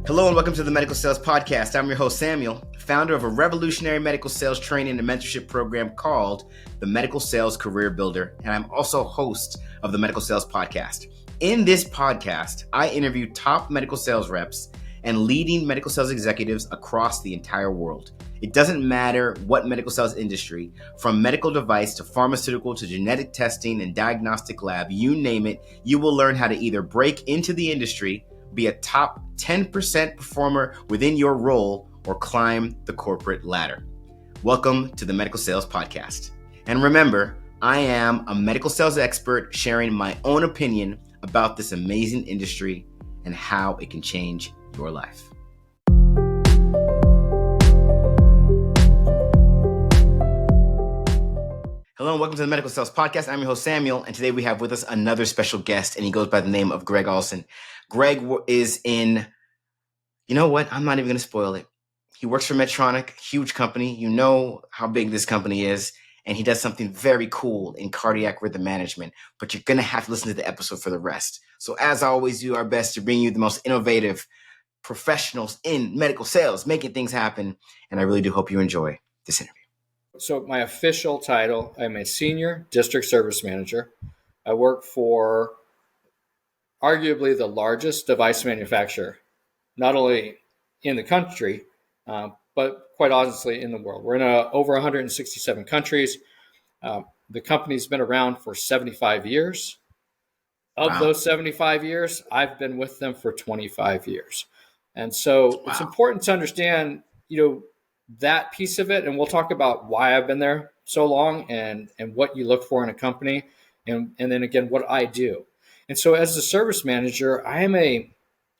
Hello and welcome to the Medical Sales Podcast. I'm your host, Samuel, founder of a revolutionary medical sales training and mentorship program called the Medical Sales Career Builder, and I'm also host of the Medical Sales Podcast. In this podcast, I interview top medical sales reps and leading medical sales executives across the entire world. It doesn't matter what medical sales industry, from medical device to pharmaceutical to genetic testing and diagnostic lab, you name it, you will learn how to either break into the industry, be a top 10% performer within your role, or climb the corporate ladder. Welcome to the Medical Sales Podcast. And remember, I am a medical sales expert sharing my own opinion about this amazing industry and how it can change your life. Hello and welcome to the Medical Sales Podcast. I'm your host, Samuel, and today we have with us another special guest, and he goes by the name of Greg Olson. Greg is in, you know what? I'm not even going to spoil it. He works for Medtronic, huge company. You know how big this company is, and he does something very cool in cardiac rhythm management, but you're going to have to listen to the episode for the rest. So as always, do our best to bring you the most innovative professionals in medical sales, making things happen, and I really do hope you enjoy this interview. So my official title, I'm a senior district service manager. I work for arguably the largest device manufacturer, not only in the country, but quite honestly in the world. We're in over 167 countries. The company's been around for 75 years. Of those 75 years, I've been with them for 25 years. And so it's important to understand, that piece of it. And we'll talk about why I've been there so long and what you look for in a company. And then again, what I do. And so as a service manager, I am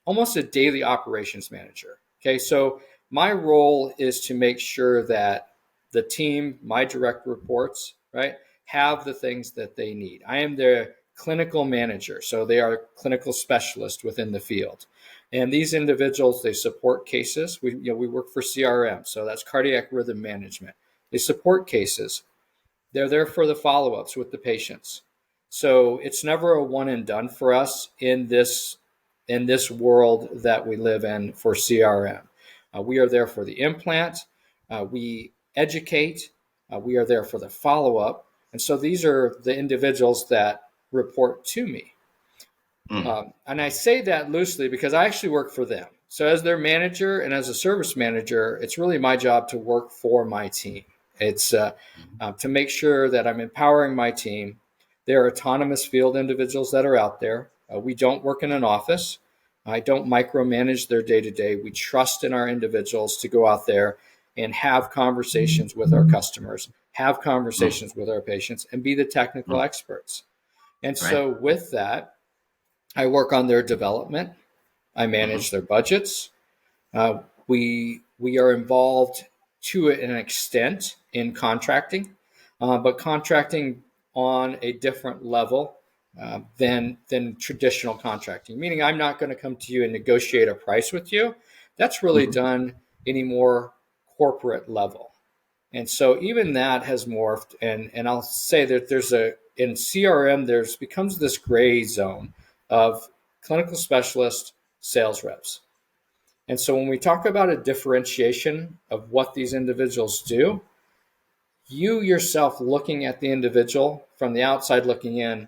almost a daily operations manager. Okay. So my role is to make sure that the team, my direct reports, right, have the things that they need. I am their clinical manager. So they are clinical specialists within the field. And these individuals, they support cases. We work for CRM. So that's cardiac rhythm management. They support cases. They're there for the follow-ups with the patients. So it's never a one and done for us in this world that we live in for CRM. We are there for the implant. We educate. We are there for the follow-up. And so these are the individuals that report to me. And I say that loosely because I actually work for them. So as their manager and as a service manager, it's really my job to work for my team. It's to make sure that I'm empowering my team. There are autonomous field individuals that are out there. We don't work in an office. I don't micromanage their day-to-day. We trust in our individuals to go out there and have conversations with our customers, have conversations with our patients, and be the technical experts. And so with that, I work on their development. I manage their budgets. We are involved to an extent in contracting, but contracting on a different level than traditional contracting. Meaning, I'm not going to come to you and negotiate a price with you. That's really done any more corporate level. And so even that has morphed. And I'll say that in CRM, becomes this gray zone of clinical specialist sales reps. And so when we talk about a differentiation of what these individuals do, you yourself looking at the individual from the outside looking in,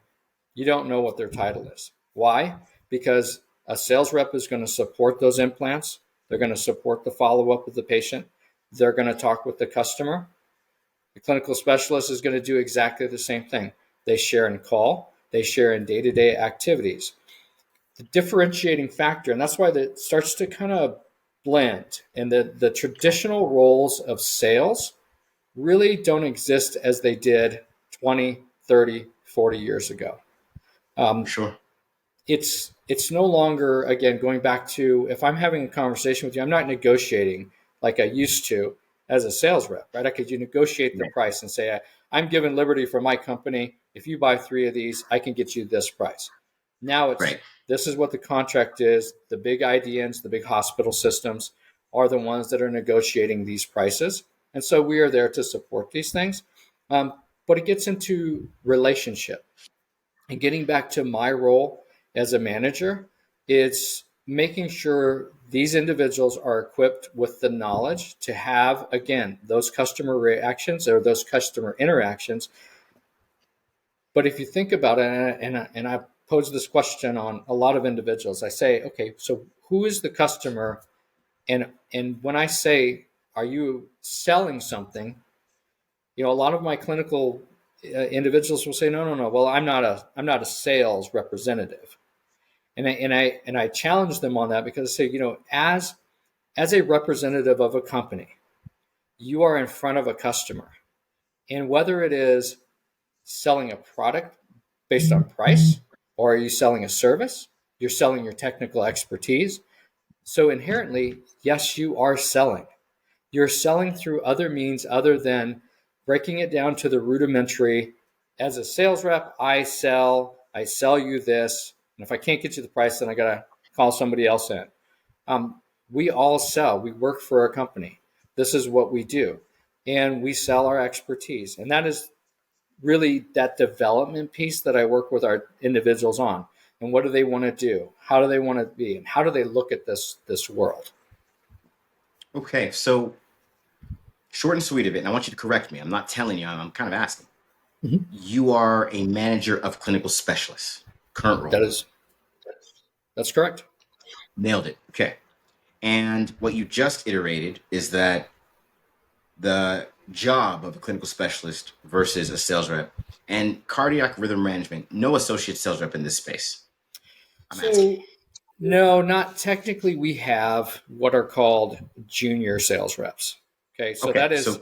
you don't know what their title is. Why? Because a sales rep is going to support those implants. They're going to support the follow-up with the patient. They're going to talk with the customer. The clinical specialist is going to do exactly the same thing. They share in call. They share in day-to-day activities. The differentiating factor, and that's why that starts to kind of blend, and the traditional roles of sales really don't exist as they did 20, 30, 40 years ago. It's no longer, again, going back to, if I'm having a conversation with you, I'm not negotiating like I used to as a sales rep, right? I could negotiate the price and say, I'm giving liberty for my company. If you buy 3 of these, I can get you this price. Now this is what the contract is. The big IDNs, the big hospital systems are the ones that are negotiating these prices. And so we are there to support these things. But it gets into relationship. And getting back to my role as a manager, it's making sure these individuals are equipped with the knowledge to have, again, those customer reactions or those customer interactions. But if you think about it, and I pose this question on a lot of individuals, I say, okay, so who is the customer? And when I say, are you selling something? A lot of my clinical individuals will say, no. Well, I'm not a sales representative, and I challenge them on that because I say, as a representative of a company, you are in front of a customer, and whether it is selling a product based on price, or are you selling a service? You're selling your technical expertise. So inherently, yes, you are selling. You're selling through other means other than breaking it down to the rudimentary. As a sales rep, I sell you this. And if I can't get you the price, then I got to call somebody else in. We all sell. We work for a company. This is what we do. And we sell our expertise. And that is really that development piece that I work with our individuals on. And what do they want to do? How do they want to be? And how do they look at this world? Okay, so short and sweet of it, and I want you to correct me. I'm not telling you, I'm kind of asking. Mm-hmm. You are a manager of clinical specialists, current role. That's correct. Nailed it. Okay. And what you just iterated is that the job of a clinical specialist versus a sales rep and cardiac rhythm management, no associate sales rep in this space. No, not technically. We have what are called junior sales reps. Okay. So that is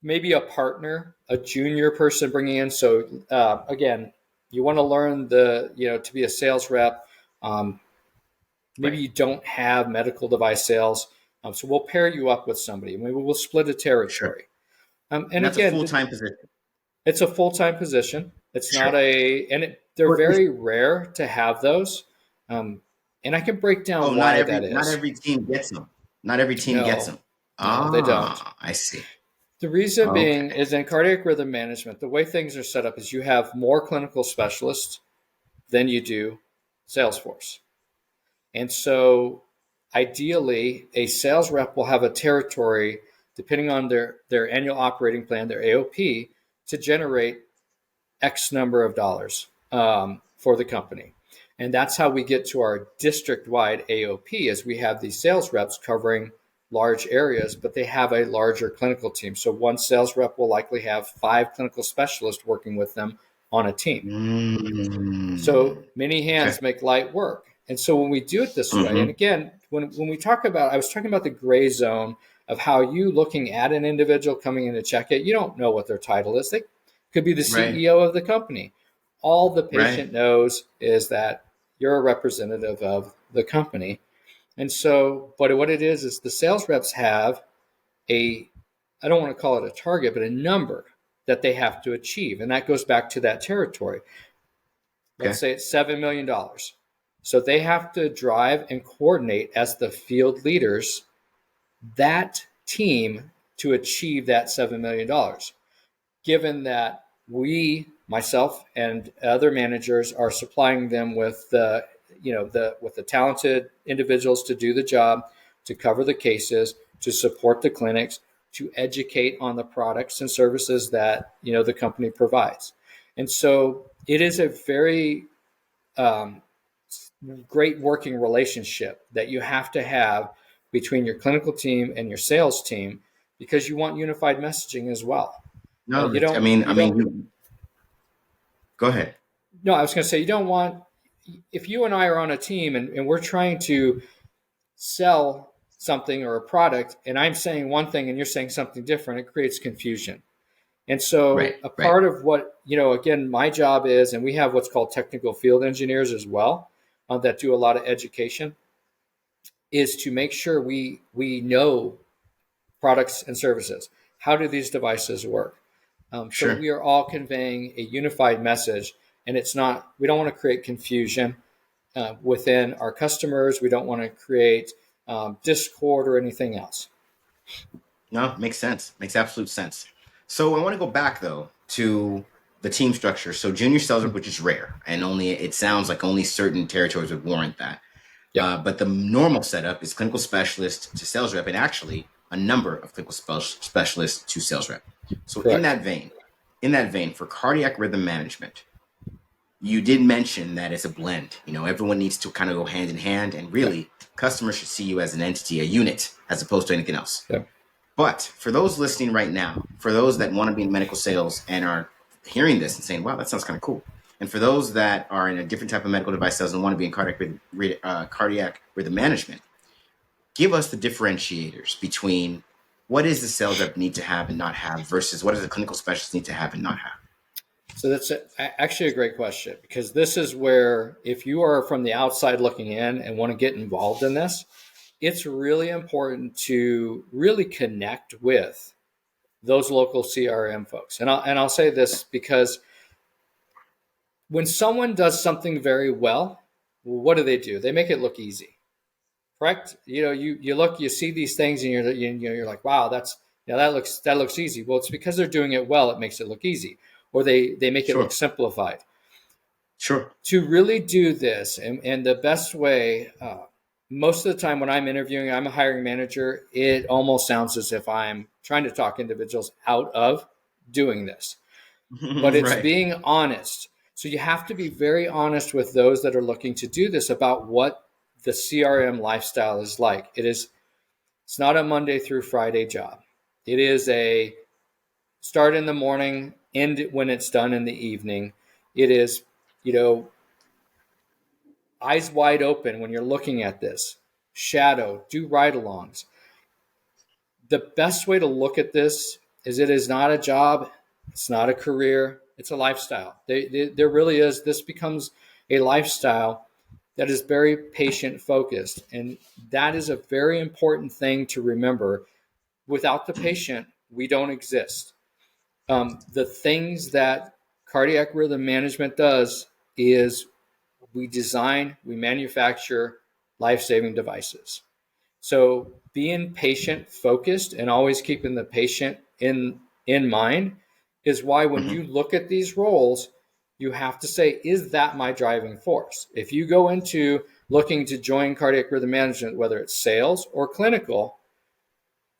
maybe a partner, a junior person bringing in. So again, you want to learn to be a sales rep. Maybe you don't have medical device sales. So we'll pair you up with somebody. Maybe we'll split a territory. Sure. And that's again, a full-time position. It's a full-time position. It's not they're very rare to have those. And I can break down why that is. Not every team gets them. Not every team gets them. No, they don't. I see. The reason being is in cardiac rhythm management, the way things are set up is you have more clinical specialists than you do sales force. And so ideally, a sales rep will have a territory, depending on their annual operating plan, their AOP, to generate X number of dollars for the company. And that's how we get to our district-wide AOP, is we have these sales reps covering large areas, but they have a larger clinical team. So one sales rep will likely have 5 clinical specialists working with them on a team. So many hands make light work. And so when we do it this way, and again, when we talk about, I was talking about the gray zone of how you looking at an individual coming in to check it, you don't know what their title is. They could be the CEO of the company. All the patient knows is that you're a representative of the company. And so, but what it is the sales reps have I don't want to call it a target, but a number that they have to achieve. And that goes back to that territory. Let's say it's $7 million. So they have to drive and coordinate as the field leaders that team to achieve that $7 million. Given that myself and other managers are supplying them with the talented individuals to do the job, to cover the cases, to support the clinics, to educate on the products and services that the company provides. And so it is a very great working relationship that you have to have between your clinical team and your sales team, because you want unified messaging as well. No, you don't. Go ahead. No, I was going to say, you don't want, if you and I are on a team and we're trying to sell something or a product, and I'm saying one thing and you're saying something different, it creates confusion. And so part of what, again, my job is, and we have what's called technical field engineers as well, that do a lot of education, is to make sure we know products and services. How do these devices work? So we are all conveying a unified message, and we don't want to create confusion within our customers. We don't want to create discord or anything else. No, makes sense. Makes absolute sense. So I want to go back though to the team structure. So junior sales rep, which is rare, and it sounds like only certain territories would warrant that. Yeah. But the normal setup is clinical specialist to sales rep, and actually a number of clinical specialists to sales rep. So Correct. in that vein, for cardiac rhythm management, you did mention that it's a blend. Everyone needs to kind of go hand in hand, and Yeah. really, customers should see you as an entity, a unit, as opposed to anything else. Yeah. But for those listening right now, for those that want to be in medical sales and are hearing this and saying, wow, that sounds kind of cool. And for those that are in a different type of medical device sales and want to be in cardiac rhythm management, give us the differentiators between what does the sales rep need to have and not have versus what does the clinical specialist need to have and not have? So that's actually a great question, because this is where, if you are from the outside looking in and want to get involved in this, it's really important to really connect with those local CRM folks. And I'll say this because when someone does something very well, what do? They make it look easy, correct? You look, you see these things, and you're like, wow, that looks easy. Well, it's because they're doing it well. It makes it look easy, or they make it Sure. look simplified. Sure. To really do this, and the best way, most of the time when I'm interviewing, I'm a hiring manager, it almost sounds as if I'm trying to talk individuals out of doing this. But it's Right. being honest. So you have to be very honest with those that are looking to do this about what the CRM lifestyle is like. It's not a Monday through Friday job. It is a start in the morning, end when it's done in the evening. It is, eyes wide open when you're looking at this. Shadow, do ride-alongs. The best way to look at this is it is not a job, it's not a career, it's a lifestyle. There really is. This becomes a lifestyle that is very patient focused. And that is a very important thing to remember. Without the patient, we don't exist. The things that cardiac rhythm management does is we manufacture life-saving devices. So being patient focused and always keeping the patient in mind is why when you look at these roles, you have to say, is that my driving force? If you go into looking to join cardiac rhythm management, whether it's sales or clinical,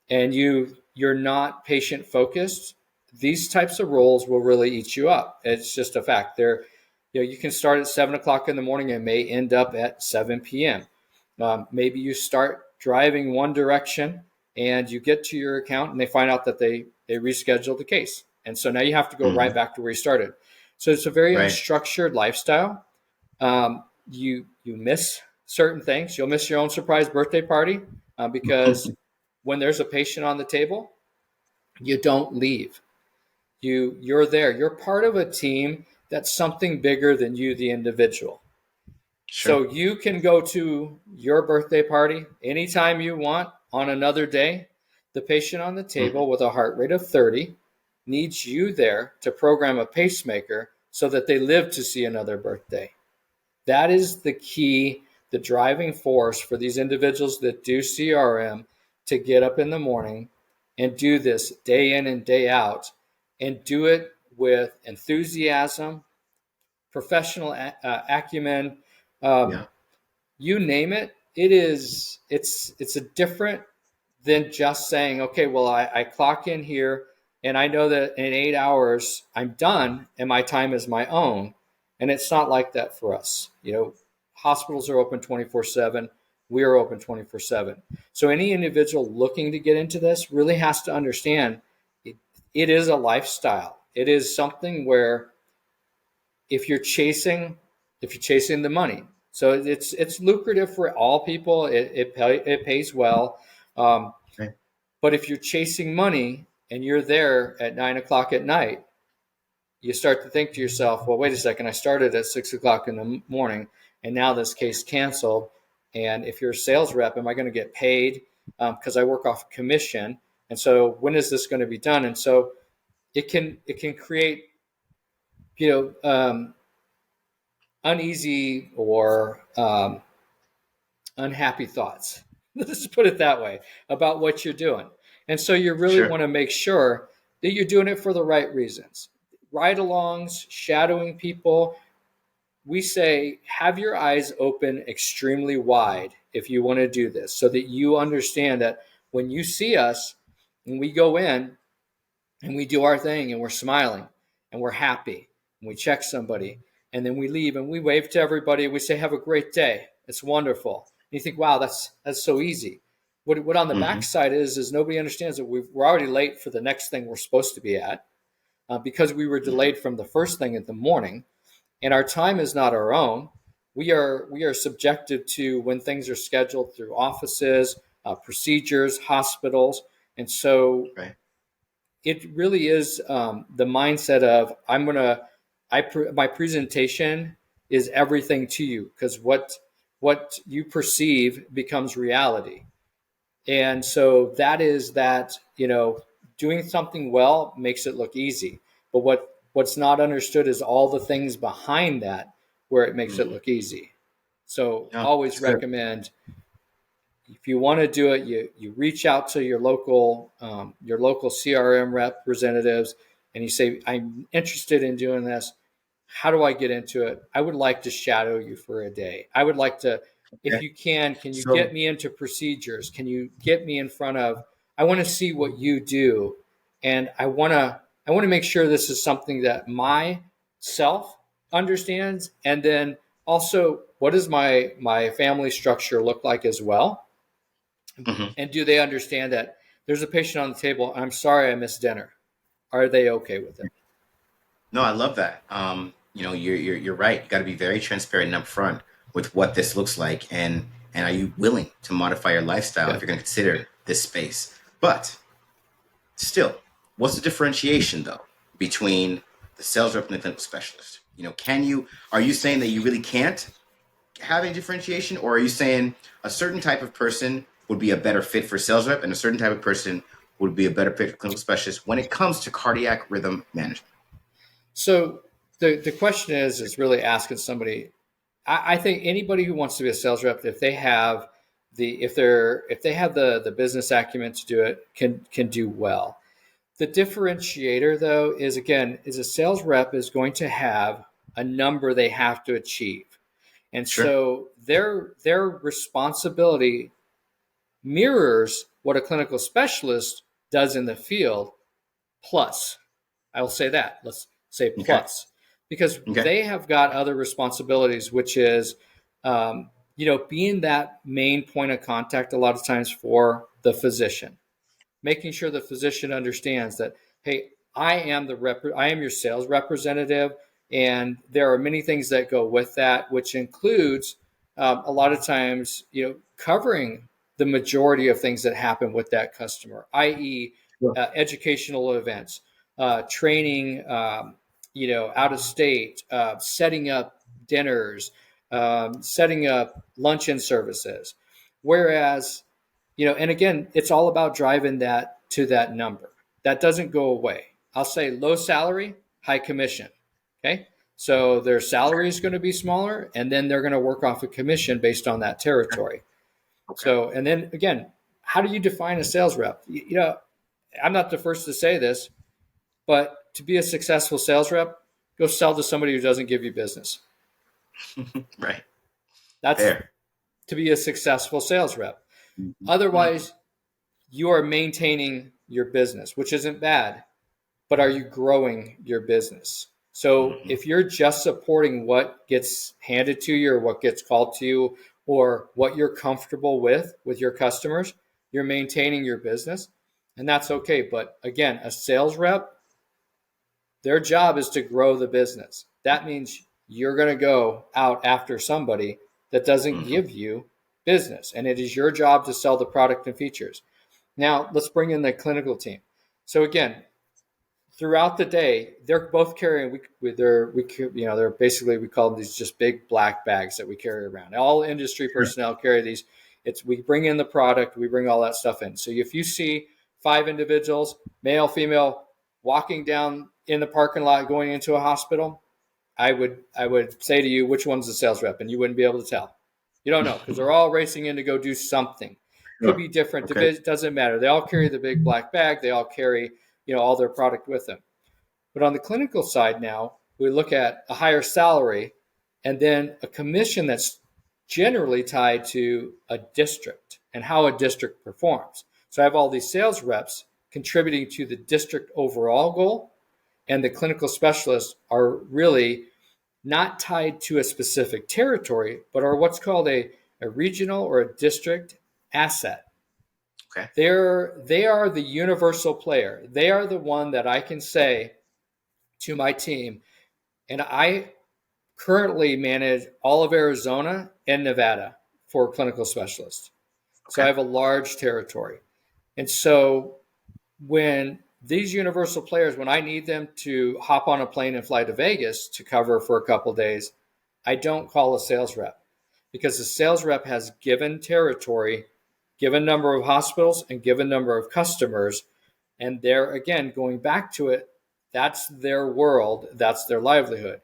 and you're not patient focused, these types of roles will really eat you up. It's just a fact. You can start at 7 o'clock in the morning and may end up at 7 p.m. Maybe you start driving one direction and you get to your account and they find out that they rescheduled the case. And so now you have to go right back to where you started. So it's a very unstructured lifestyle. You miss certain things. You'll miss your own surprise birthday party because when there's a patient on the table, you don't leave. You're there. You're part of a team that's something bigger than you, the individual. Sure. So you can go to your birthday party anytime you want on another day. The patient on the table with a heart rate of 30 needs you there to program a pacemaker so that they live to see another birthday. That is the key, the driving force for these individuals that do CRM to get up in the morning and do this day in and day out, and do it with enthusiasm, professional acumen, you name it. It's a different than just saying, okay, well, I clock in here and I know that in 8 hours I'm done and my time is my own. And it's not like that for us. Hospitals are open 24/7. We are open 24/7. So any individual looking to get into this really has to understand it is a lifestyle. It is something where if you're chasing the money, so it's lucrative for all people. It pays well, but if you're chasing money and you're there at 9 o'clock at night, you start to think to yourself, well, wait a second, I started at 6 o'clock in the morning and now this case canceled. And if you're a sales rep, am I going to get paid? Because I work off commission. And so when is this going to be done? And so it can create, uneasy or unhappy thoughts. Let's put it that way about what you're doing. And so you really want to make sure that you're doing it for the right reasons. Ride-alongs, shadowing people, we say, have your eyes open extremely wide if you want to do this, so that you understand that when you see us and we go in and we do our thing and we're smiling and we're happy and we check somebody and then we leave and we wave to everybody. We say, have a great day. It's wonderful. And you think, wow, that's so easy. What on the backside is nobody understands that we're already late for the next thing we're supposed to be at, because we were delayed from the first thing in the morning, and our time is not our own. We are subjected to when things are scheduled through offices, procedures, hospitals, and so Right. it really is the mindset of my presentation is everything to you, because what you perceive becomes reality. And so that is that, doing something well makes it look easy. But what's not understood is all the things behind that where it makes it look easy. So Yeah, always that's good. recommend, if you want to do it, you reach out to your local CRM representatives and you say, I'm interested in doing this. How do I get into it? I would like to shadow you for a day. I would like to, if Okay. you can you So, get me into procedures? Can you get me in front of, I want to see what you do. And I want to make sure this is something that my self understands. And then also, what does my family structure look like as well? mhm. And do they understand that there's a patient on the table? I'm sorry I missed dinner. Are they okay with it? No, I love that. You're right. You got to be very transparent and upfront with what this looks like, and are you willing to modify your lifestyle Yeah. if you're going to consider this space? But still, what's the differentiation though between the sales rep and the clinical specialist? Are you saying that you really can't have any differentiation, or are you saying a certain type of person would be a better fit for sales rep and a certain type of person would be a better fit for clinical specialist when it comes to cardiac rhythm management? So the question is really asking somebody. I think anybody who wants to be a sales rep, if they have the business acumen to do it, can do well. The differentiator though is a sales rep is going to have a number they have to achieve. And Sure. so their responsibility mirrors what a clinical specialist does in the field, plus. I will say that. Let's say Okay. plus, because Okay. they have got other responsibilities, which is, being that main point of contact a lot of times for the physician, making sure the physician understands that, hey, I am your sales representative, and there are many things that go with that, which includes a lot of times, covering the majority of things that happen with that customer, i.e., Sure. educational events, training, out of state, setting up dinners, setting up luncheon services. Whereas, and again, it's all about driving that to that number. That doesn't go away. I'll say low salary, high commission. Okay. So their salary is going to be smaller, and then they're going to work off a commission based on that territory. Okay. So, and then again, how do you define a sales rep? I'm not the first to say this, but to be a successful sales rep, go sell to somebody who doesn't give you business. Right. That's Fair. to be a successful sales rep. Mhm. Otherwise, you are maintaining your business, which isn't bad, but are you growing your business? So Mhm. if you're just supporting what gets handed to you or what gets called to you or what you're comfortable with your customers, you're maintaining your business, and that's okay. But again, a sales rep, their job is to grow the business. That means you're going to go out after somebody that doesn't Mhm. give you business, and it is your job to sell the product and features. Now, let's bring in the clinical team. So again, throughout the day, they're both carrying. They're basically, we call them these just big black bags that we carry around. All industry Sure. personnel carry these. We bring in the product, we bring all that stuff in. So if you see 5 individuals, male, female, walking down in the parking lot going into a hospital, I would say to you, which one's the sales rep, and you wouldn't be able to tell. You don't know, because they're all racing in to go do something. Could Sure. be different. Okay. It doesn't matter. They all carry the big black bag. They all carry all their product with them. But on the clinical side now, we look at a higher salary. and then a commission that's generally tied to a district and how a district performs. So I have all these sales reps contributing to the district overall goal, and the clinical specialists are really not tied to a specific territory, but are what's called a regional or a district asset. Okay. They are the universal player. They are the one that I can say to my team, and I currently manage all of Arizona and Nevada for clinical specialists. Okay. So I have a large territory. And so when these universal players, when I need them to hop on a plane and fly to Vegas to cover for a couple of days, I don't call a sales rep, because the sales rep has given territory, given number of hospitals, and given number of customers. And they're, again, going back to it, that's their world, that's their livelihood.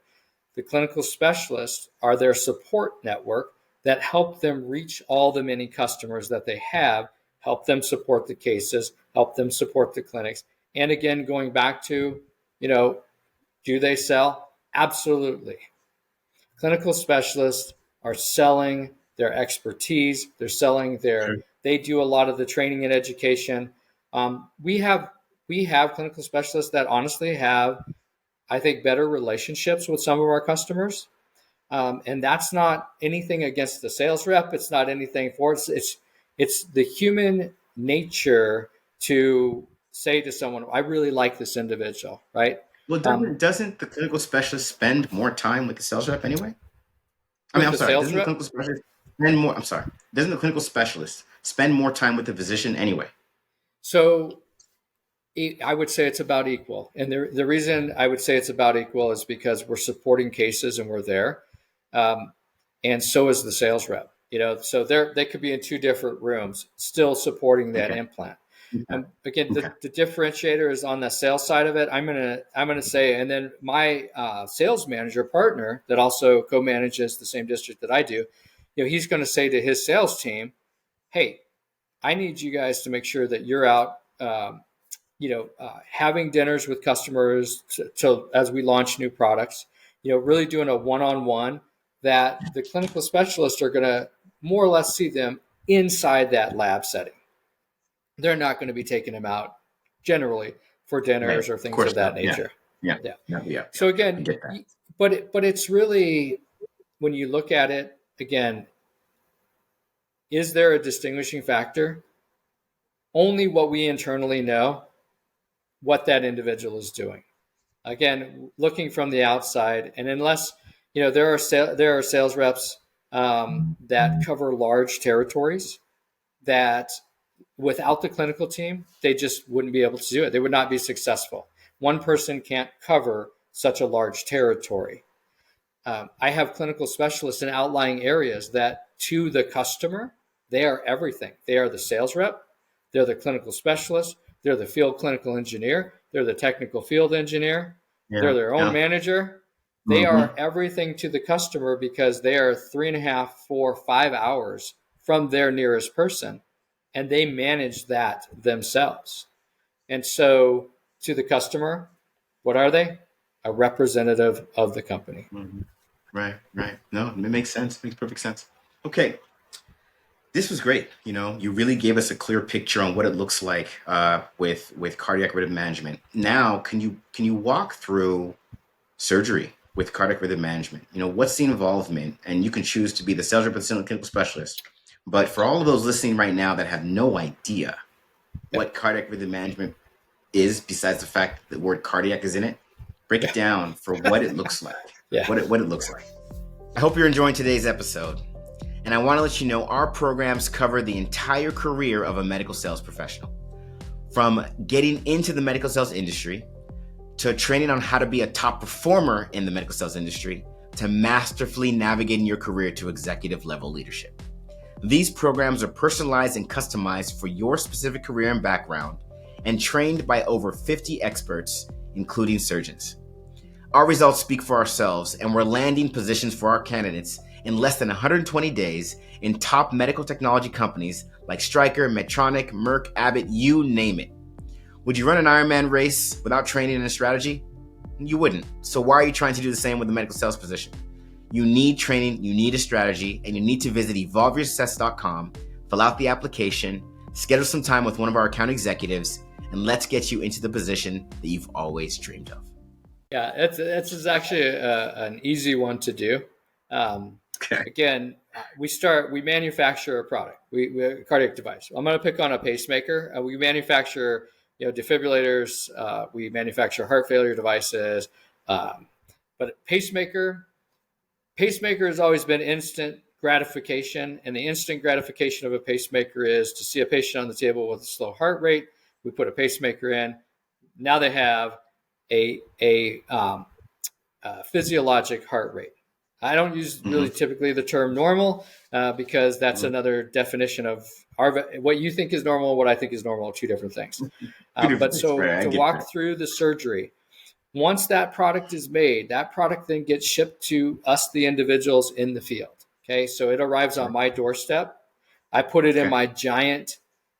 The clinical specialists are their support network that help them reach all the many customers that they have, help them support the cases, help them support the clinics. And again, going back to, do they sell? Absolutely. Clinical specialists are selling their expertise. They're selling they do a lot of the training and education. We have clinical specialists that honestly have, I think, better relationships with some of our customers. And that's not anything against the sales rep. It's not anything for it. It's the human nature to say to someone, I really like this individual, right? Well, doesn't the clinical specialist spend more time with the sales rep anyway? Doesn't the clinical specialist spend more? Doesn't the clinical specialist spend more time with the physician anyway? So I would say it's about equal. And the reason I would say it's about equal is because we're supporting cases and we're there. And so is the sales rep. So they could be in two different rooms still supporting that implant. Again, the differentiator is on the sales side of it. I'm gonna say, and then my sales manager partner that also co-manages the same district that I do, he's going to say to his sales team, hey, I need you guys to make sure that you're out having dinners with customers to as we launch new products, really doing a one-on-one that the clinical specialists are going to more or less see them inside that lab setting. They're not going to be taking them out generally for dinners or things of that nature. Yeah. So again, but it's really, when you look at it again, is there a distinguishing factor? Only what we internally know, what that individual is doing. Again, looking from the outside, and unless there are sales reps that cover large territories that without the clinical team, they just wouldn't be able to do it. They would not be successful. One person can't cover such a large territory. I have clinical specialists in outlying areas that to the customer, they are everything. They are the sales rep. They're the clinical specialist. They're the field clinical engineer. They're the technical field engineer. They're their own manager. They are everything to the customer because they are 3.5, 4, 5 hours from their nearest person, and they manage that themselves. And so to the customer, what are they? A representative of the company. Right. No, it makes sense. Makes perfect sense. Okay. This was great. You really gave us a clear picture on what it looks like with cardiac rhythm management. Now, can you walk through surgery with cardiac rhythm management? What's the involvement? And you can choose to be the sales rep or the clinical specialist. But for all of those listening right now that have no idea what cardiac rhythm management is, besides the fact that the word cardiac is in it, break it down for what it looks like. What it looks like. I hope you're enjoying today's episode. And I want to let you know our programs cover the entire career of a medical sales professional. From getting into the medical sales industry, to training on how to be a top performer in the medical sales industry, to masterfully navigating your career to executive level leadership. These programs are personalized and customized for your specific career and background, and trained by over 50 experts, including surgeons. Our results speak for ourselves, and we're landing positions for our candidates in less than 120 days in top medical technology companies like Stryker, Medtronic, Merck, Abbott, you name it. Would you run an Ironman race without training and a strategy? You wouldn't. So why are you trying to do the same with a medical sales position? You need training, you need a strategy, and you need to visit evolveyoursuccess.com, fill out the application, schedule some time with one of our account executives, and let's get you into the position that you've always dreamed of. Yeah, it's actually an easy one to do. Again, we manufacture a product, we a cardiac device. I'm going to pick on a pacemaker. We manufacture, defibrillators. We manufacture heart failure devices. But pacemaker has always been instant gratification, and the instant gratification of a pacemaker is to see a patient on the table with a slow heart rate. We put a pacemaker in. Now they have a physiologic heart rate. I don't use really typically the term normal because that's another definition of what you think is normal, what I think is normal, two different things. But to walk through the surgery, once that product is made, that product then gets shipped to us, the individuals in the field. Okay, so it arrives on my doorstep. I put it in my giant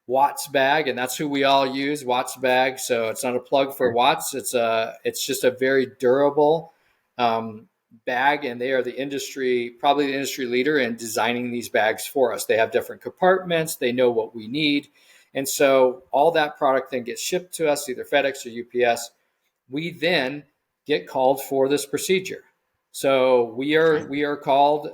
Watts bag, and that's who we all use, Watts bag. So it's not a plug for Watts. It's just a very durable bag, and they are probably the industry leader in designing these bags for us. They have different compartments. They know what we need. And so all that product then gets shipped to us, either FedEx or UPS. We then get called for this procedure. So we are called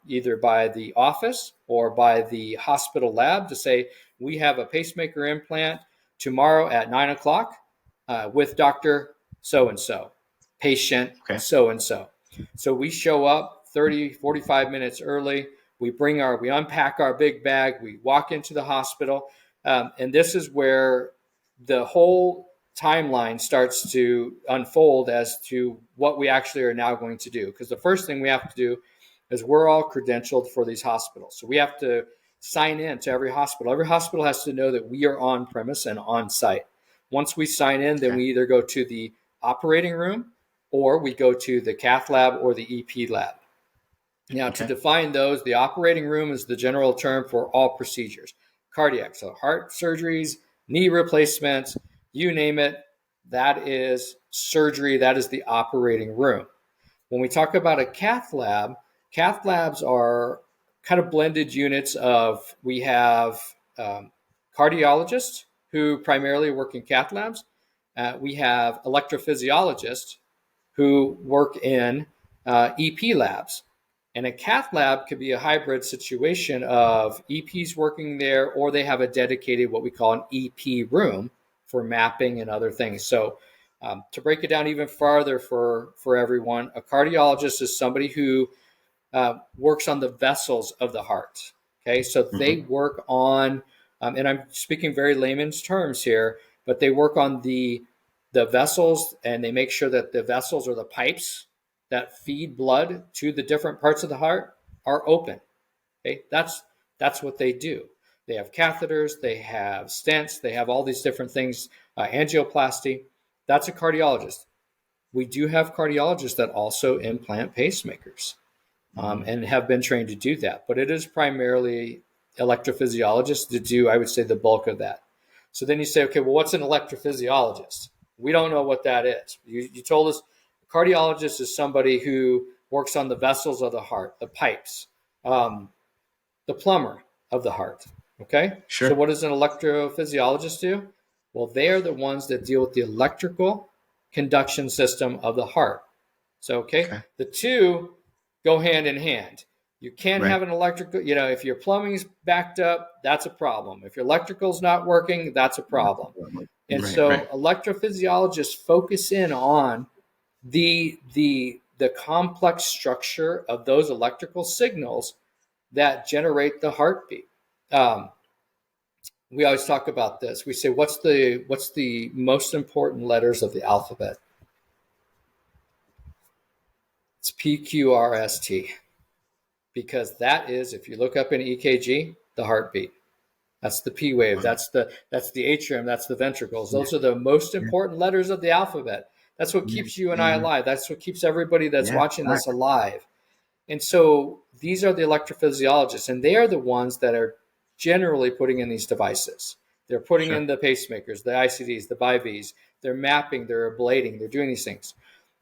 either by the office or by the hospital lab to say, we have a pacemaker implant tomorrow at 9:00 with Dr. So-and-so, patient so-and-so. So we show up 30, 45 minutes early. We unpack our big bag. We walk into the hospital. And this is where the whole timeline starts to unfold as to what we actually are now going to do. Because the first thing we have to do is we're all credentialed for these hospitals. So we have to sign in to every hospital. Every hospital has to know that we are on premise and on site. Once we sign in, then we either go to the operating room or we go to the Cath lab or the EP lab. Now, to define those, the operating room is the general term for all procedures. Cardiac, so heart surgeries, knee replacements, you name it, that is surgery, that is the operating room. When we talk about a Cath labs are kind of blended units of, we have cardiologists who primarily work in Cath labs. We have electrophysiologists who work in EP labs. And a Cath lab could be a hybrid situation of EPs working there, or they have a dedicated, what we call an EP room for mapping and other things. So to break it down even farther for everyone, a cardiologist is somebody who works on the vessels of the heart. Okay, so they work on, and I'm speaking very layman's terms here, but they work on the vessels, and they make sure that the vessels or the pipes that feed blood to the different parts of the heart are open. Okay, that's what they do. They have catheters, they have stents, they have all these different things, angioplasty. That's a cardiologist. We do have cardiologists that also implant pacemakers and have been trained to do that, but it is primarily electrophysiologists to do, I would say, the bulk of that. So then you say, okay, well, what's an electrophysiologist? We don't know what that is. You told us a cardiologist is somebody who works on the vessels of the heart, the pipes, the plumber of the heart. Okay? Sure. So what does an electrophysiologist do? Well, they are the ones that deal with the electrical conduction system of the heart. So, the two go hand in hand. You can't have an electrical, if your plumbing's backed up, that's a problem. If your electrical's not working, that's a problem. And electrophysiologists focus in on the complex structure of those electrical signals that generate the heartbeat. We always talk about this. We say, what's the most important letters of the alphabet? It's PQRST, because that is, if you look up in EKG, the heartbeat. That's the P wave. That's the atrium. That's the ventricles. Those are the most important letters of the alphabet. That's what keeps you and I alive. That's what keeps everybody that's watching this alive. And so these are the electrophysiologists, and they are the ones that are generally putting in these devices. They're putting in the pacemakers, the ICDs, the BiVs. They're mapping, they're ablating, they're doing these things.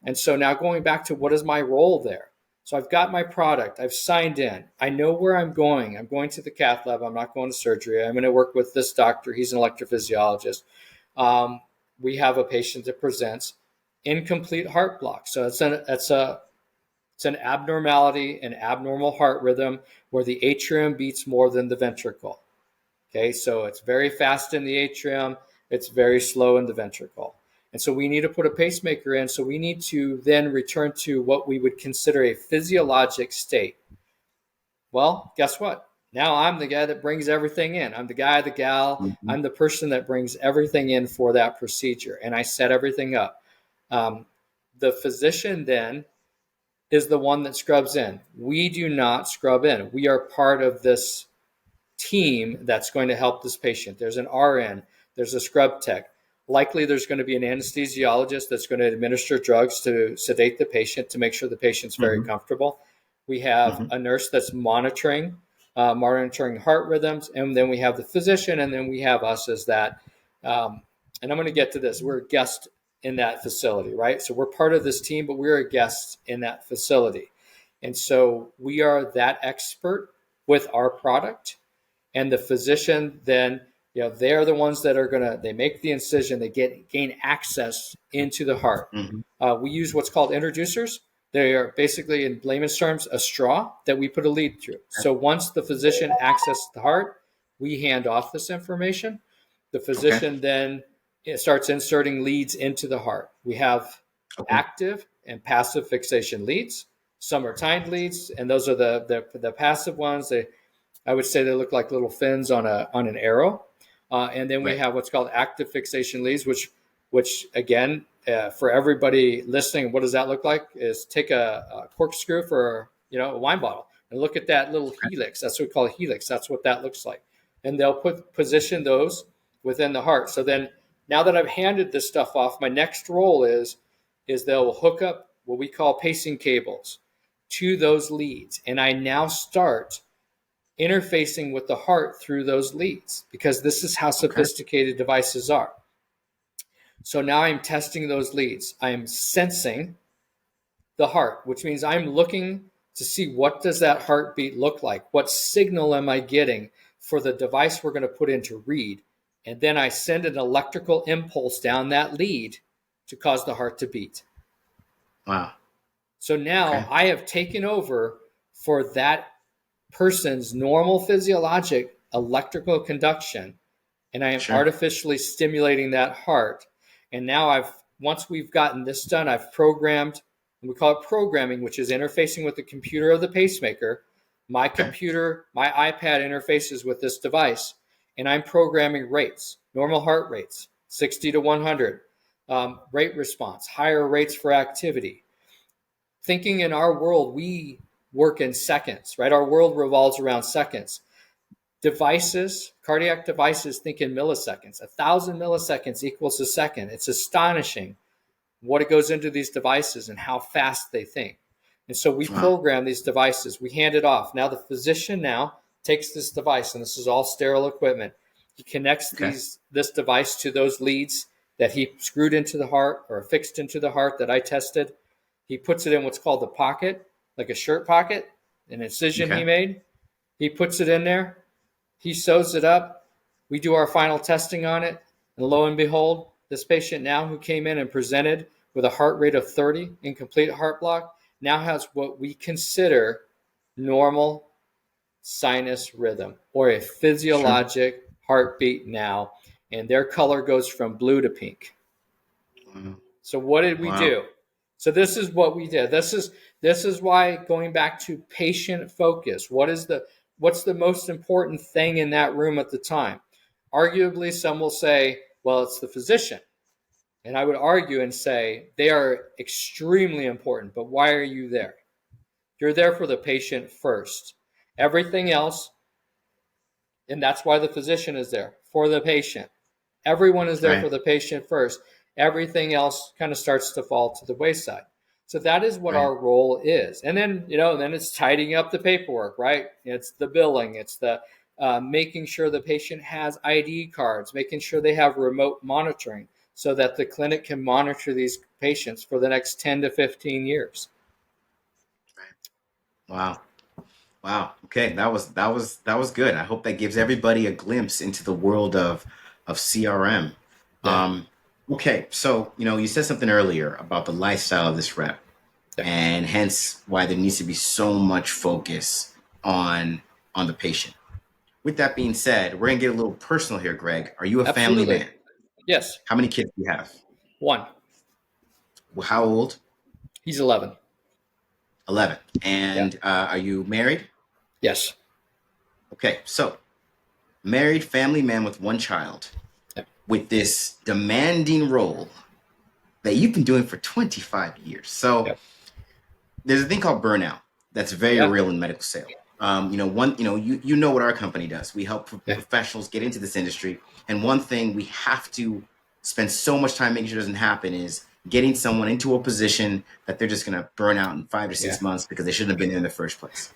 And so now going back to what is my role there? So I've got my product. I've signed in. I know where I'm going. I'm going to the Cath lab. I'm not going to surgery. I'm going to work with this doctor. He's an electrophysiologist. We have a patient that presents incomplete heart block. So it's an abnormality, an abnormal heart rhythm where the atrium beats more than the ventricle. Okay, so it's very fast in the atrium. It's very slow in the ventricle. And so we need to put a pacemaker in. So we need to then return to what we would consider a physiologic state. Well, guess what? Now I'm the guy that brings everything in. I'm the guy, the gal. Mm-hmm. I'm the person that brings everything in for that procedure. And I set everything up. The physician then is the one that scrubs in. We do not scrub in. We are part of this team that's going to help this patient. There's an RN, there's a scrub tech. Likely there's going to be an anesthesiologist that's going to administer drugs to sedate the patient to make sure the patient's very comfortable. We have a nurse that's monitoring heart rhythms, and then we have the physician, and then we have us as that. And I'm going to get to this. We're a guest in that facility, right? So we're part of this team, but we're a guest in that facility. And so we are that expert with our product. And the physician then, they're the ones that are they make the incision, they gain access into the heart. We use what's called introducers. They are basically, in layman's terms, a straw that we put a lead through. So once the physician accesses the heart, we hand off this information. The physician then starts inserting leads into the heart. We have active and passive fixation leads. Some are timed leads, and those are the passive ones. I would say they look like little fins on an arrow. And then we have what's called active fixation leads, which again, for everybody listening, what does that look like? Is take a corkscrew for a wine bottle and look at that little helix. That's what we call a helix. That's what that looks like. And they'll position those within the heart. So then, now that I've handed this stuff off, my next role is they'll hook up what we call pacing cables to those leads, and I now start interfacing with the heart through those leads, because this is how sophisticated devices are. So now I'm testing those leads. I'm sensing the heart, which means I'm looking to see, what does that heartbeat look like? What signal am I getting for the device we're going to put in to read? And then I send an electrical impulse down that lead to cause the heart to beat. Wow. So now I have taken over for that person's normal physiologic electrical conduction, and I am artificially stimulating that heart. And now once we've gotten this done, I've programmed, and we call it programming, which is interfacing with the computer of the pacemaker. My computer, my iPad interfaces with this device, and I'm programming rates, normal heart rates, 60 to 100, rate response, higher rates for activity. Thinking in our world, we work in seconds, right? Our world revolves around seconds. Devices, cardiac devices, think in milliseconds. 1,000 milliseconds equals a second. It's astonishing what it goes into these devices and how fast they think. And so we program these devices. We hand it off. Now the physician takes this device, and this is all sterile equipment. He connects this device to those leads that he screwed into the heart or fixed into the heart that I tested. He puts it in what's called the pocket, like a shirt pocket, an incision he made. He puts it in there. He sews it up. We do our final testing on it. And lo and behold, this patient now who came in and presented with a heart rate of 30, incomplete heart block, now has what we consider normal sinus rhythm, or a physiologic heartbeat now. And their color goes from blue to pink. So what did we do? So this is what we did. This is why, going back to patient focus, what's the most important thing in that room at the time? Arguably, some will say, well, it's the physician. And I would argue and say they are extremely important, but why are you there? You're there for the patient first. Everything else, and that's why the physician is there, for the patient. Everyone is there for the patient first. Everything else kind of starts to fall to the wayside. So that is what our role is. And then, then it's tidying up the paperwork, right? It's the billing. It's the making sure the patient has ID cards, making sure they have remote monitoring so that the clinic can monitor these patients for the next 10 to 15 years. Wow. Wow. Okay, that was good. I hope that gives everybody a glimpse into the world of CRM. Yeah. Um, okay, so you said something earlier about the lifestyle of this rep, Yeah. and hence why there needs to be so much focus on on the patient. With that being said, we're gonna get a little personal here, Greg. Are you a family Absolutely. man? Yes. How many kids do you have? One. Well, how old? He's 11. 11. Yeah. And are you married? Yes. Okay, so married family man with one child Yeah. with this demanding role that you've been doing for 25 years. So Yeah. there's a thing called burnout that's very Yeah. real in medical sales. You know what our company does. We help Yeah. professionals get into this industry, and one thing we have to spend so much time making sure doesn't happen is getting someone into a position that they're just going to burn out in 5 to 6 Yeah. months because they shouldn't have been there in the first place.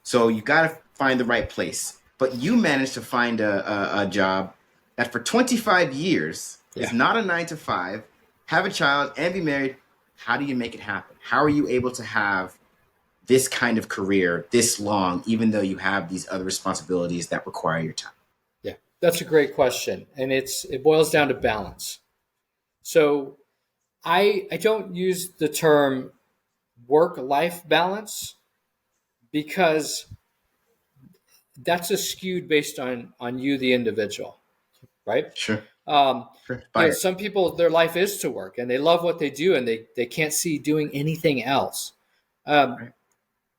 So you got to find the right place. But you managed to find a job that for 25 years is Yeah. not a 9 to 5, have a child, and be married. How do you make it happen? How are you able to have this kind of career this long, even though you have these other responsibilities that require your time? Yeah. That's a great question. And it boils down to balance. So I don't use the term work-life balance because that's a skewed based on you, the individual, right? Sure, Um, sure. Fire. some people, their life is to work and they love what they do and they can't see doing anything else. Um, Right.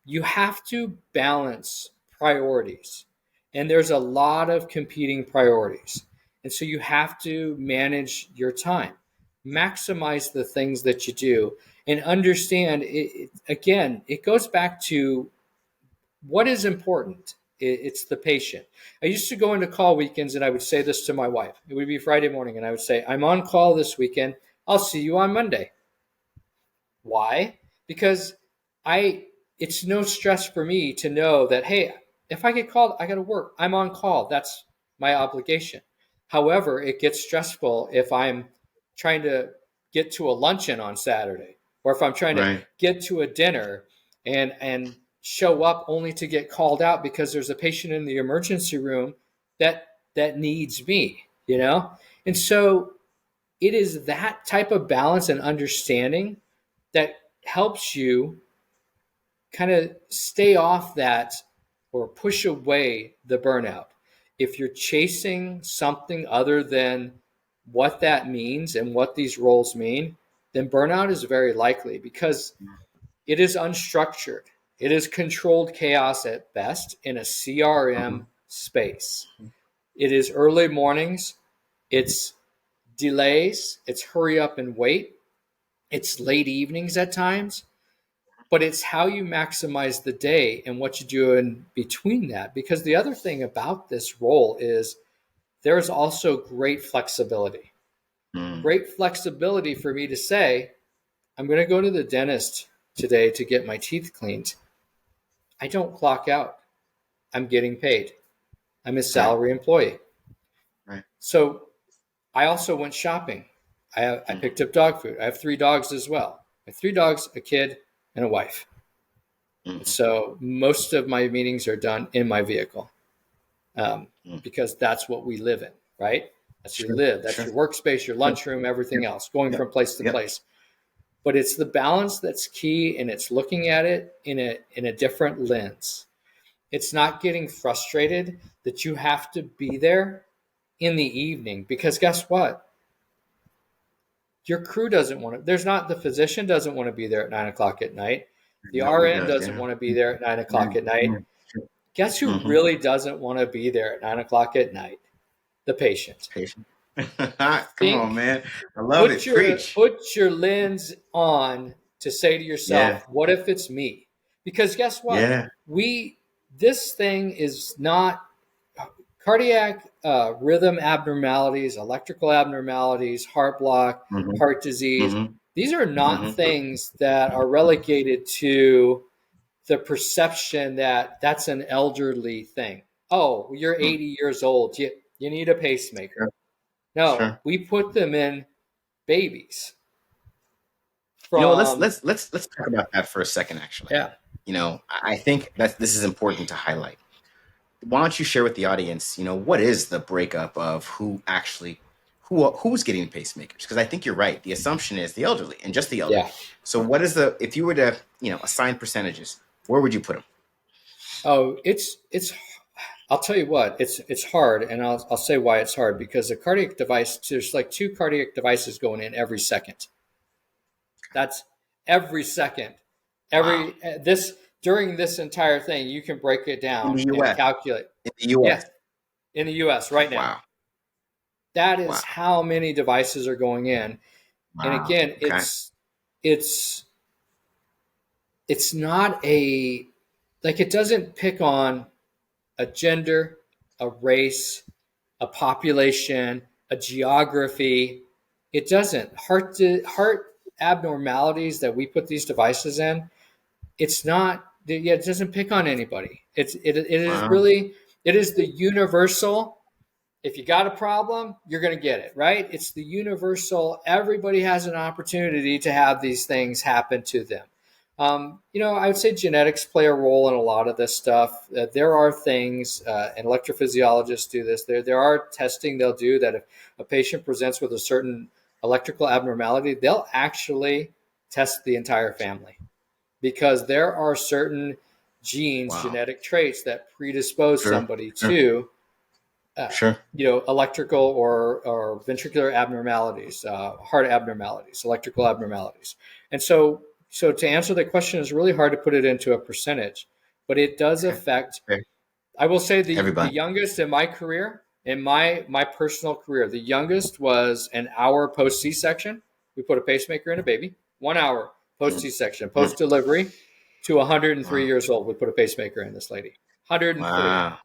you have to balance priorities, and there's a lot of competing priorities. And so you have to manage your time, maximize the things that you do, and understand again, it goes back to what is important. It's the patient. I used to go into call weekends and I would say this to my wife. It would be Friday morning and I would say, I'm on call this weekend. I'll see you on Monday. Why? Because I it's no stress for me to know that, hey, if I get called, I got to work. I'm on call. That's my obligation. However, it gets stressful if I'm trying to get to a luncheon on Saturday, or if I'm trying to Right. get to a dinner and show up only to get called out because there's a patient in the emergency room that needs me. And so it is that type of balance and understanding that helps you kind of stay off that or push away the burnout. If you're chasing something other than what that means and what these roles mean, then burnout is very likely because it is unstructured. It is controlled chaos at best in a Mm-hmm. CRM space. It is early mornings, it's delays, it's hurry up and wait, it's late evenings at times, but it's how you maximize the day and what you do in between that. Because the other thing about this role is there's also great flexibility. Mm. Great flexibility for me to say, I'm going to go to the dentist today to get my teeth cleaned. I don't clock out. I'm getting paid. I'm a Right. salary employee. Right. So I also went shopping. I Mm-hmm. picked up dog food. I have 3 dogs as well. I have 3 dogs, a kid, and a wife. Mm-hmm. So most of my meetings are done in my vehicle, Mm. because that's what we live in, right? That's your Sure. live, that's Sure. your workspace, your Sure. lunchroom, everything Yep. else, going Yep. from place to Yep. place. But it's the balance that's key, and it's looking at it in a different lens. It's not getting frustrated that you have to be there in the evening because guess what? Your crew doesn't want to. There's not the physician doesn't want to be there at 9 o'clock at night. The Nobody RN does. doesn't Yeah. want to be there at 9 o'clock at night. Mm-hmm. Guess who Mm-hmm. really doesn't want to be there at 9 o'clock at night? The patient. Patient. Come on, Think, man. I love it. Preach. put your lens on to say to yourself, Yeah. what if it's me? Because guess what? Yeah. We this thing is not cardiac rhythm abnormalities, electrical abnormalities, heart block, Mm-hmm. heart disease. Mm-hmm. These are not Mm-hmm. things that are relegated to the perception that that's an elderly thing. Oh, you're Mm. 80 years old. You need a pacemaker. Sure. No, Sure. we put them in babies You know what? Let's from, let's let's let's talk about that for a second, actually. yeah. I think that this is important to highlight. Why don't you share with the audience, what is the breakup of who's getting pacemakers? Because I think you're right. The assumption is the elderly and just the elderly. Yeah. So if you were to, assign percentages, where would you put them? Oh, it's I'll tell you what, it's hard, and I'll say why it's hard, because a cardiac device, there's like 2 cardiac devices going in every second. That's every second. Wow. Every this During this entire thing, you can break it In down the and U.S. calculate. In the U.S. Yes, in the US right now. Wow. That Wow. is how many devices are going in. And Wow. again, Okay. it's not a, like, it doesn't pick on a gender, a race, a population, a geography. It doesn't. Heart abnormalities that we put these devices in, it's not. Yeah, it doesn't pick on anybody. It is Wow. really, it is the universal. If you got a problem, you're going to get it, right? It's the universal. Everybody has an opportunity to have these things happen to them. I would say genetics play a role in a lot of this stuff. There are things, and electrophysiologists do this. There are testing they'll do that if a patient presents with a certain electrical abnormality, they'll actually test the entire family, because there are certain genes, Wow. genetic traits that predispose Sure. somebody Sure. to Sure. electrical or ventricular abnormalities, heart abnormalities, electrical abnormalities. And so to answer the question, is really hard to put it into a percentage, but it does Okay. affect. Okay. I will say the Everybody. youngest in my career, in my personal career, the youngest was an hour post C-section. We put a pacemaker in a baby. 1 hour post C-section, Mm. post delivery, to 103 Wow. years old. We put a pacemaker in this lady. 103. Wow.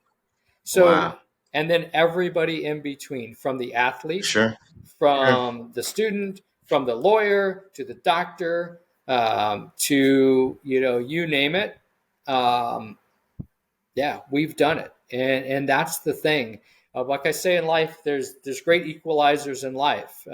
So, Wow. and then everybody in between, from the athlete, Sure. Sure. from the student, from the lawyer to the doctor, to, you name it. Um, yeah, we've done it. And that's the thing. Like I say in life, there's great equalizers in life.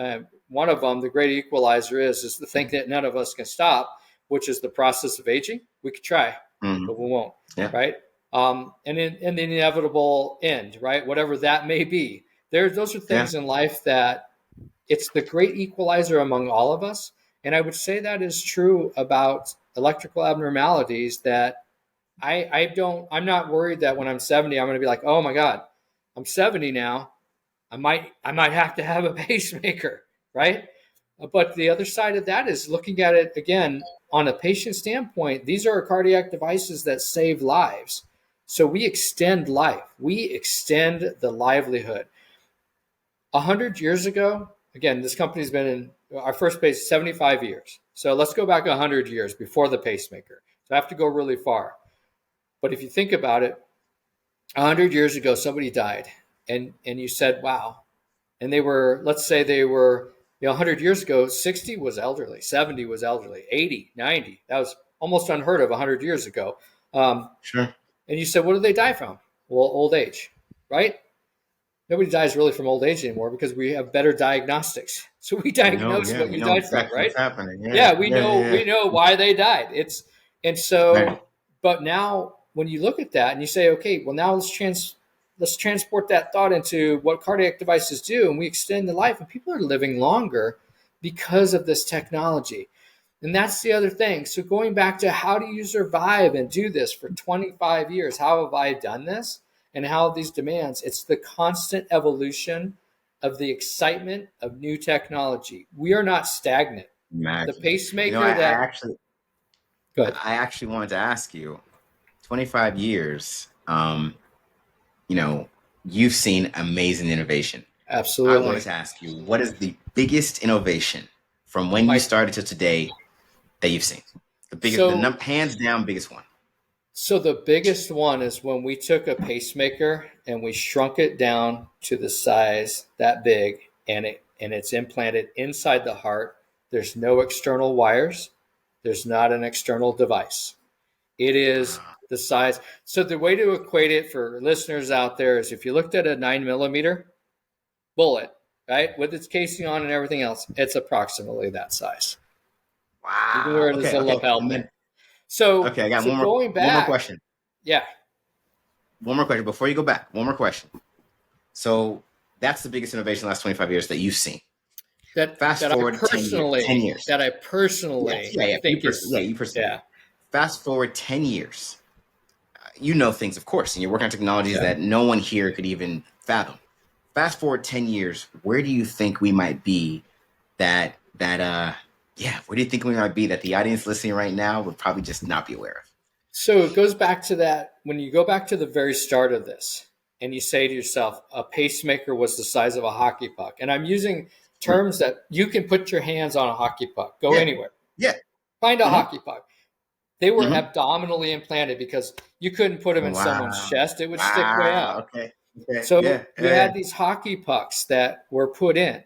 One of them, the great equalizer is the thing that none of us can stop, which is the process of aging. We could try, Mm. but we won't, Yeah. right? And the inevitable end, right? Whatever that may be. Those are Yeah. things in life that it's the great equalizer among all of us. And I would say that is true about electrical abnormalities, that I'm not worried that when I'm 70, I'm going to be like, oh my God, I'm 70 now. I might have to have a pacemaker, right? But the other side of that is looking at it again on a patient standpoint. These are cardiac devices that save lives. So we extend life. We extend the livelihood. 100 years ago, again, this company's been in our first base 75 years. So let's go back 100 years before the pacemaker. So I have to go really far. But if you think about it, 100 years ago, somebody died, and you said, wow. And let's say they were, 100 years ago, 60 was elderly, 70 was elderly, 80, 90. That was almost unheard of 100 years ago. Sure. And you said, what do they die from? Well, old age, right? Nobody dies really from old age anymore, because we have better diagnostics. So we diagnose what We you know died from, exactly right? what's happening. Yeah. Yeah, Yeah. we know why they died. And Right. so, but now when you look at that and you say, okay, well, now let's transport that thought into what cardiac devices do, and we extend the life, and people are living longer because of this technology. And that's the other thing. So going back to, how do you survive and do this for 25 years? How have I done this? And how these demands? It's the constant evolution of the excitement of new technology. We are not stagnant. The Imagine. pacemaker that, good. I actually wanted to ask you, 25 years, you've seen amazing innovation. I wanted Absolutely. to ask you, what is the biggest innovation from when you My started to today that you've seen? The biggest, so hands down biggest one. So the biggest one is when we took a pacemaker and we shrunk it down to the size that big, and it's implanted inside the heart. There's no external wires. There's not an external device. It is the size. So the way to equate it for listeners out there is, if you looked at a 9mm bullet, right, with its casing on and everything else, it's approximately that size. You can Wow. wear it as Okay. a Okay. lapel And pin. then So Okay, I got going one more back, question. yeah. One more question before you go back. One more question. So that's the biggest innovation in the last 25 years that you've seen. Fast That I forward 10 years. 10 personally years. that I Yeah, personally yeah, yeah. think is You personally. yeah. Fast forward 10 years. You know things, of course, and you're working on technologies Yeah. that no one here could even fathom. Fast forward 10 years, where do you think we might be where do you think we might be that the audience listening right now would probably just not be aware of? So it goes back to that when you go back to the very start of this and you say to yourself, a pacemaker was the size of a hockey puck. And I'm using terms that you can put your hands on a hockey puck, go Yeah. anywhere, Yeah. find a hockey puck. They were Mm-hmm. abdominally implanted because you couldn't put them in someone's Wow. chest. It would stick way Wow. out. Okay. Okay. So Yeah. we had these hockey pucks that were put in.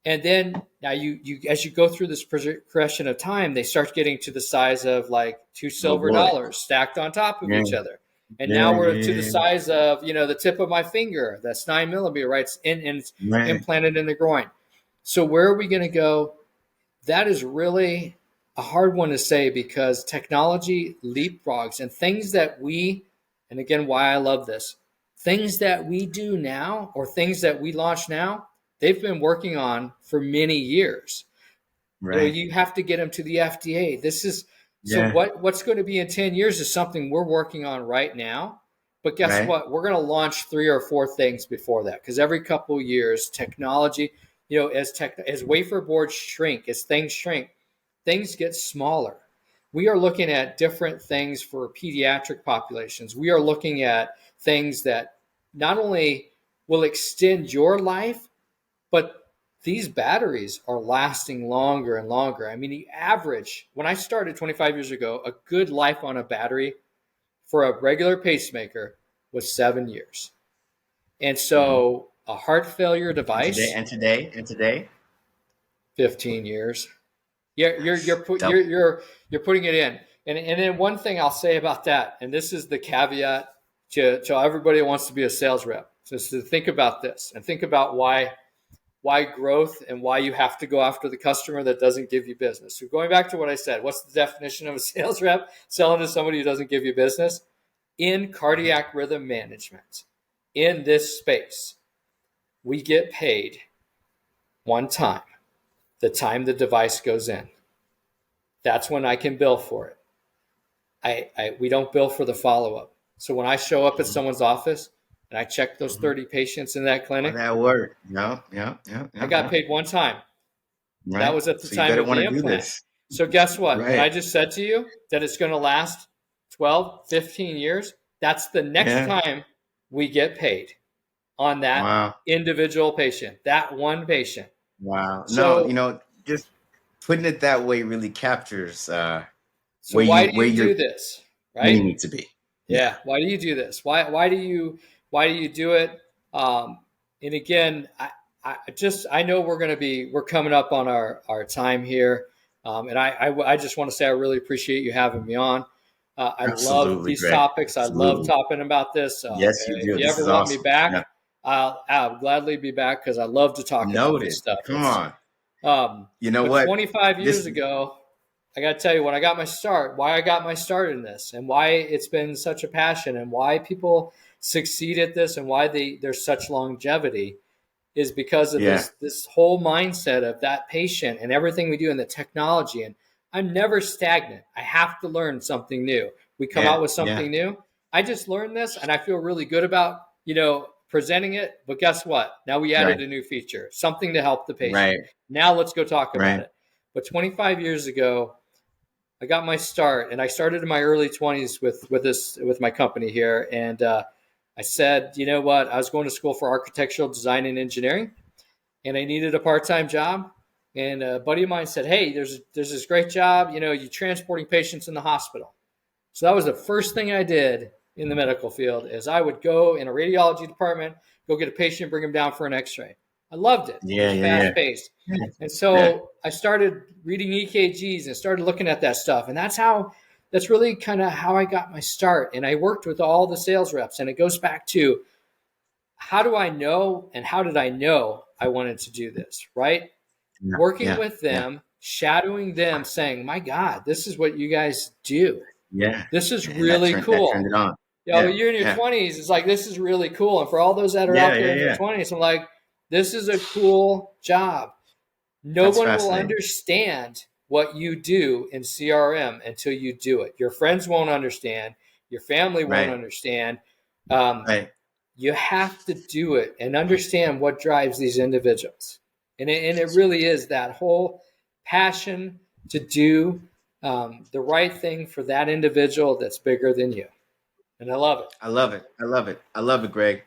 And then now you as you go through this progression of time, they start getting to the size of like two Oh silver boy. dollars stacked on top of Yeah. each other. And Yeah. now we're to the Yeah. size of, the tip of my finger. That's 9 millimeter, right? It's it's Right. implanted in the groin. So where are we going to go? That is really a hard one to say because technology leapfrogs and things that and again, why I love this, things that we do now or things that we launch now, they've been working on for many years. Right. You have to get them to the FDA. So Yeah. what's going to be in 10 years is something we're working on right now. But guess Right. what? We're going to launch 3 or 4 things before that because every couple of years, technology, as wafer boards shrink, as things shrink, things get smaller. We are looking at different things for pediatric populations. We are looking at things that not only will extend your life, but these batteries are lasting longer and longer. I mean, the average, when I started 25 years ago, a good life on a battery for a regular pacemaker was 7 years. And Mm-hmm. so a heart failure device, And today, 15 years. Yeah, you're putting it in. And then one thing I'll say about that, and this is the caveat to everybody who wants to be a sales rep, is to think about this and think about why growth and why you have to go after the customer that doesn't give you business. So going back to what I said, what's the definition of a sales rep? Selling to somebody who doesn't give you business. In cardiac rhythm management, in this space, we get paid one time, the time the device goes in. That's when I can bill for it. We don't bill for the follow-up. So when I show up at someone's office and I check those 30 patients in that clinic, that work. Yeah. I got paid one time. Right. That was at the So you time better of want the to do implant. this. So guess what? Right. When I just said to you that it's going to last 12, 15 years, that's the next time we get paid on that individual patient, that one patient. Wow. So, No, just putting it that way really captures so why do you do this? Where you Right? need to be. Yeah. Why do you do this? Why do you do it? And again, I know we're coming up on our time here. And I just want to say I really appreciate you having me on. I love these Greg. topics. Absolutely. I love talking about this. Yes, you do. If you ever want me back, I'll gladly be back because I love to talk about this stuff. Come on. You know but what? 25 years ago, I got to tell you, when I got my start, why I got my start in this and why it's been such a passion and why people succeed at this and why there's such longevity is because of this whole mindset of that patient and everything we do in the technology. And I'm never stagnant. I have to learn something new. We come out with something new. I just learned this and I feel really good about, presenting it. But guess what? Now we added a new feature, something to help the patient. Right. Now let's go talk about it. But 25 years ago, I got my start and I started in my early 20s with my company here. And I said, you know what? I was going to school for architectural design and engineering, and I needed a part-time job. And a buddy of mine said, hey, there's this great job. You're transporting patients in the hospital. So that was the first thing I did in the medical field is I would go in a radiology department, go get a patient, bring him down for an x-ray. I loved it. It was fast-paced. And so I started reading EKGs and started looking at that stuff. And that's really kind of how I got my start. And I worked with all the sales reps. And it goes back to how do I know and how did I know I wanted to do this, right? Working with them, shadowing them, saying, my God, this is what you guys do. Yeah. This is And that really turned cool. it on. When Yeah. you're in your Yeah. 20s, it's like, this is really cool. And for all those that are Yeah. out there Yeah. in their Yeah. 20s, I'm like, this is a cool job. No That's one will fascinating. understand what you do in CRM until you do it. Your friends won't understand. Your family won't Right. understand. Right. You have to do it and understand what drives these individuals. And it really is that whole passion to do the right thing for that individual that's bigger than you. And I love it. I love it. I love it. I love it, Greg.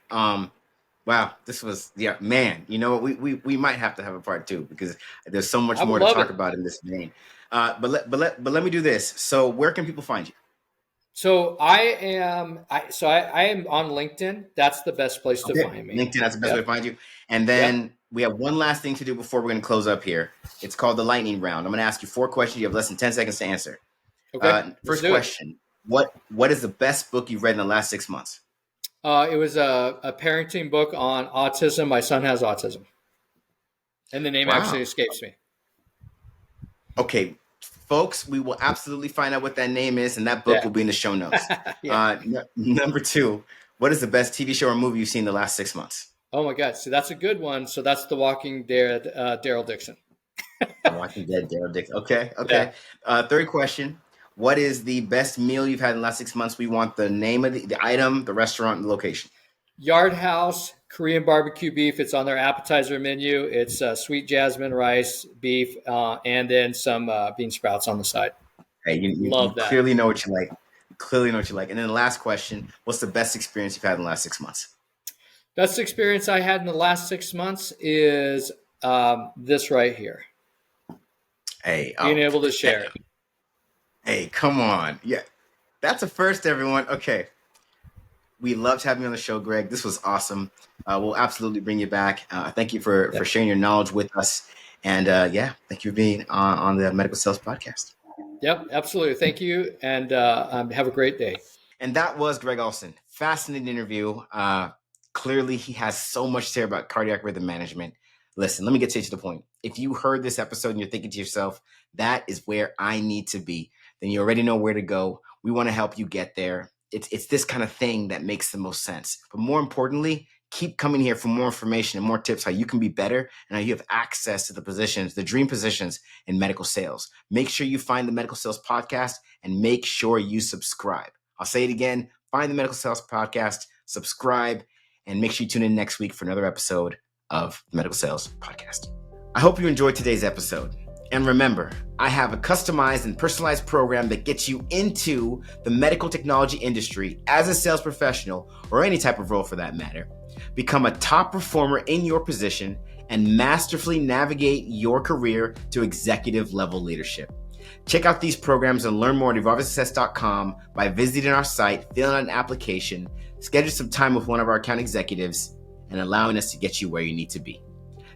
Wow, this was, yeah, man. You know what? We might have to have a part two because there's so much I would more to love talk it. about in this vein. But let me do this. So where can people find you? So I am on LinkedIn. That's the best place to Okay, find me. LinkedIn. That's the best way to Yep. find you. And Yep. then we have one last thing to do before we're going to close up here. It's called the lightning round. I'm going to ask you 4 questions. You have less than 10 seconds to answer. Okay. Let's First do it. question: What is the best book you've read in the last 6 months? It was a parenting book on autism. My son has autism, and the name actually Wow. escapes me. Okay, folks, we will absolutely find out what that name is, and that book Yeah. will be in the show notes. Yeah. Number 2: what is the best TV show or movie you've seen in the last 6 months? Oh my God. So that's a good one. So that's The Walking Dead, Daryl Dixon. The Walking Dead, Daryl Dixon. Okay, Yeah. okay. Third question: what is the best meal you've had in the last 6 months? We want the name of the item, the restaurant, and the location. Yard House Korean barbecue beef. It's on their appetizer menu. It's sweet jasmine rice, beef, and then some bean sprouts on the side. Hey, you Love that. clearly know what you like. You clearly know what you like. And then the last question: what's the best experience you've had in the last 6 months? Best experience I had in the last 6 months is this right here. Hey, Being able to share it. Hey, come on. Yeah, that's a first, everyone. Okay. We loved having you on the show, Greg. This was awesome. We'll absolutely bring you back. Thank you for sharing your knowledge with us. And thank you for being on the Medical Sales Podcast. Yep, absolutely. Thank you. And have a great day. And that was Greg Olson. Fascinating interview. Clearly, he has so much to say about cardiac rhythm management. Listen, let me get to the point. If you heard this episode and you're thinking to yourself, that is where I need to be, then you already know where to go. We want to help you get there. It's this kind of thing that makes the most sense. But more importantly, keep coming here for more information and more tips how you can be better and how you have access to the positions, the dream positions in medical sales. Make sure you find the Medical Sales Podcast and make sure you subscribe. I'll say it again, find the Medical Sales Podcast, subscribe, and make sure you tune in next week for another episode of the Medical Sales Podcast. I hope you enjoyed today's episode. And remember, I have a customized and personalized program that gets you into the medical technology industry as a sales professional or any type of role for that matter. Become a top performer in your position and masterfully navigate your career to executive level leadership. Check out these programs and learn more at evolvesuccess.com by visiting our site, filling out an application, schedule some time with one of our account executives, and allowing us to get you where you need to be.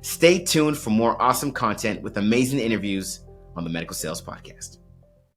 Stay tuned for more awesome content with amazing interviews on the Medical Sales Podcast.